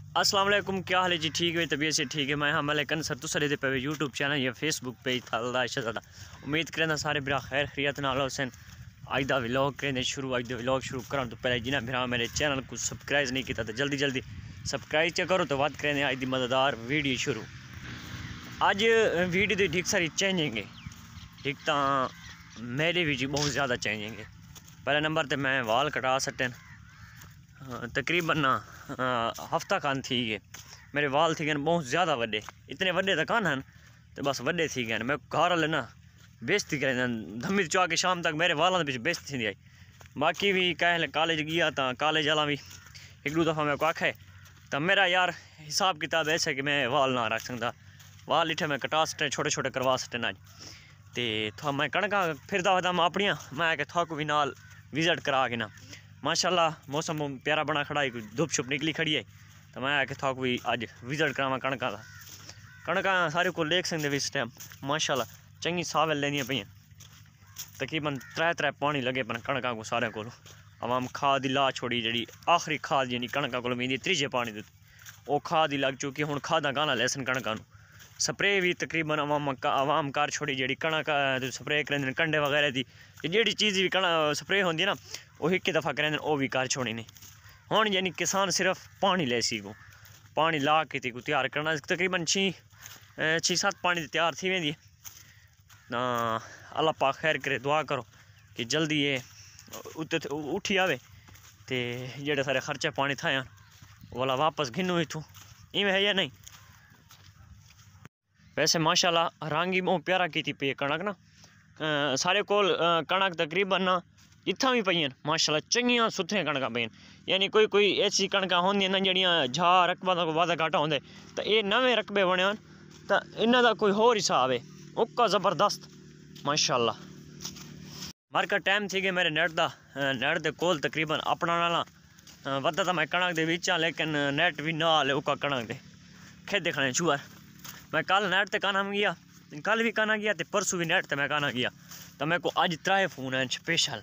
अस्सलाम वालेकुम, क्या हाल है जी? ठीक है, तबीयत से ठीक है। मैं हाँ मलिक अनसर तुसरे पे यूट्यूब चैनल या फेसबुक पेज था शहजादा। उम्मीद करना सारे बिरा खैर खैरियत नाल हुसैन। अज दा व्लॉग करने शुरू अज दा व्लॉग शुरू करने तो पहले जिन्हें बिरा मेरे चैनल को सब्सक्राइब नहीं किया तो जल्दी जल्दी सब्सक्राइब च करो तो वध करने अज दी मज़ेदार वीडियो शुरू। अज वीडियो की ठीक सारी चेंजिंग है। एक तो मेरे भी बहुत ज़्यादा चेंजिंग है। पहले नंबर पर मैं वाल कटा सटन तकरीबन हफ्ता खान थी गए। मेरे वाल थी गए बहुत ज़्यादा वड्डे, इतने वड्डे तो कान हैं तो बस वड्डे थी गए। मैं घर वाले ना बेइज्जती करें धम्मी चुआ के शाम तक मेरे वालों के बेइज्जती थी आई। बाकी भी कह कॉलेज गया तो कॉलेज वाला भी एक दो दफ़ा मेरे को आखे तो मेरा यार हिसाब किताब ऐसे कि मैं वाल ना रख सकता। वाल इठे मैं कटा सटे छोटे छोटे करवा सटे अज तो मैं कणका फिरदा वदा मैं अपनियां मैं कि थक भी नाल विजिट करा के ना माशाल्लाह मौसम प्यारा बना खड़ा है, धुप छुप निकली खड़ी है तो मैं कि थक भी अज विजिट करावा कणका का। कणका सारे को देख सकते इस टाइम माशाल्लाह चंगी सावल लेंदियां पईयां। तकरीबन त्रै पानी लगे पर कणका को सारे को अवाम खाद दी ला छोड़ी जी आखिरी खाद जी कणका को मिलती त्रीजे पानी दी वो खाद ही लग चुकी। हुण खादा गाना लैसन कणका स्प्रे भी तकरीबन आवाम कर छोड़ी जी कणक स्प्रे करें कंडे वगैरह की जी चीज़ भी स्प्रे होंगी ना वो एक दफ़ा करें वो भी कर छोड़ी ने। हुण यानी किसान सिर्फ पानी ले सी को पानी ला के को तैयार करना तकरीबन 6-7 पानी तैयार थी वेंदी। अल्लाह पाक खैर करे, दुआ करो कि जल्दी ये उत्ते उठी आवे तो जेड़े सारे खर्चे पानी थाया वाला वापस घिनू इतों इवें है या नहीं। वैसे माशाल्लाह रंग ही बहुत प्यारा की पे कणक ना सारे कोल कणक तकरीबन ना जित्थां भी पईयां माशाल्लाह चंगियां सुथरियां कणकां पईयां। यानी कोई ऐसी कणकां होंदियां ना जड़ियां झा रकबा का वादा घाटा होंदे तो ये नवे रकबे बने तो इन्हां दा कोई होर हिसाब है उक्का ज़बरदस्त माशाल्लाह। मार्का टाइम थी गए मेरे नेट दे कोल तकरीबन अपना नाला वदा तो मैं कणक दे विच लेकिन नेट भी नाल उक्का कणक दे खेत देखने चूअर। मैं कल नेट ते काना गया, कल भी काना गया तो परसों भी नेट ते मैं काना गया तो मेरे को अज 3 फोन हैं स्पेशल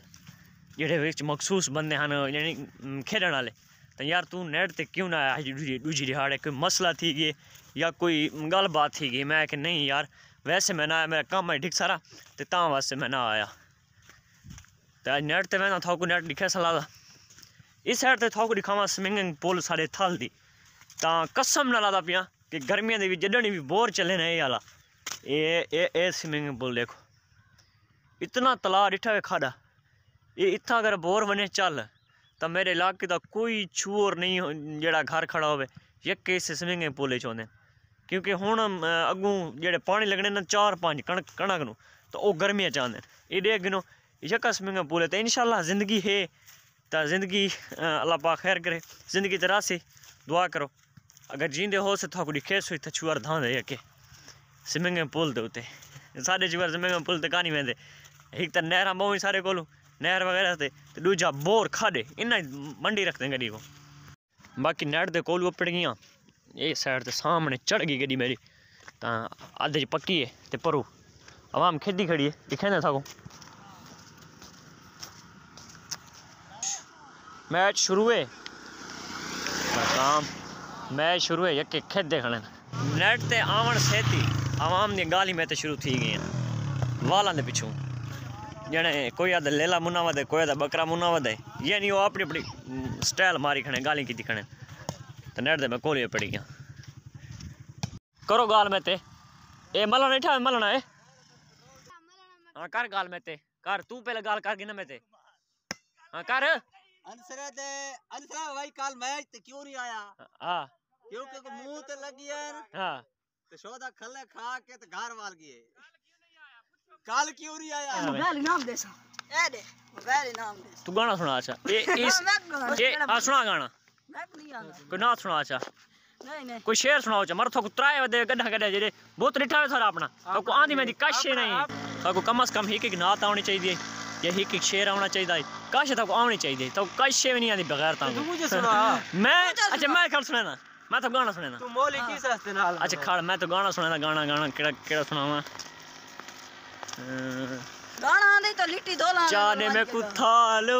जेह्ड़े विच मखसूस बंदे हैं यानी खेलने वाले तो यार तू नेट ते क्यों ना आया दूजी दिहाड़े कोई मसला थी गए या कोई गल बात थी गई। मैं कि नहीं यार वैसे मैं ना आया, मेरा काम है ढिक सारा तो वास्ते मैं ना आया तो अज नेट ते मैं ना थोक नेट दिखा सला इस साइड ते थोक दिखावा स्विमिंग पूल साढ़े थल दी तो कसम ना लादा पिया कि गर्मियों के भी जडनी भी बोर चले ना ये वाला ये स्विमिंग पूल देखो इतना तला डिठा है खाड़ा ये इतना अगर बोर बने चल तो मेरे इलाके का कोई छूर नहीं जड़ा घर खड़ा हो यक इस स्विमिंग पूल चाहते क्योंकि हुण अगूं जेड़े पानी लगने ना 4-5 कणक नूं तो वह गर्मियां चाहते हैं एडे अगनों यका स्विमिंग पूल है तो इंशाल्लाह ज़िंदगी है तो ज़िंदगी अल्लाह पाक खैर करे ज़िंदगी तरह से दुआ करो अगर जींदे हो से थोड़ी खेस हुई तो छुआर धां दे के स्विमिंग पूल के उत्ते साढ़े छुआर स्विमिंग पूल तो कहानी वेंदे एक तो नहर बहुत सारे को नहर वगैरह से दूजा बोर खाडे इन्ना मंडी रखते गड्डी को। बाकी नेट के कोल उपड़ गई ये साइड के सामने चढ़ गई गड्डी मेरी तो अद्धे च पक्की है तो परू आवाम खेदी खड़ी है दिखे ना थको। मैच शुरू है काम मैच शुरू है यके खेद देखने नेट ते आवन सेती आवाम दी गाली में तो शुरू थी गई वालों के पिछू जने कोई आदा लेला मुन्ना वधे कोई आदा बकरा मुन्ना वधे यानी वो अपनी अपनी स्टाइल मारी खड़े गाली की दिखने तो नेट दे मैं कोलिए पड़ी गया करो गाल में ते ए मलना नहीं ठा मलना है हाँ कर गाल में ते कर तू पहले गाल कर गिना में ते हाँ कर अंसरा भाई कल मैच ते क्यों नहीं आया? हाँ क्योंकि मुंह ते लगी है हाँ तो शोदा खल्ले खा के तो घर वाल गए। कल क्यों नहीं आया? मोबाइल इनाम दे सा ए दे मोबाइल इनाम दे तू गाना सुना अच्छा ये सुना गाना मैं नहीं आंदा कोई नाथ सुना अच्छा नहीं कोई शेर सुनाओ अच्छा मर थको त्राए वदे गड्ढा गड्ढा जेडे बहुत रिठा है सारा अपना तो आंधी में कश नहीं तो कम से कम एक नात आनी चाहिए या एक शेर आना चाहिए कश तक आनी चाहिए तो कश भी नहीं आती बगैर मैं अच्छा मैं खड़ सुना मैं तो गाना सुना तू मौली किस रास्ते नाल अच्छा खड़ मैं तो गाना सुना गाना केड़ा सुनावा गाना आंदे तो लिट्टी दोला जाने में कुत्था लो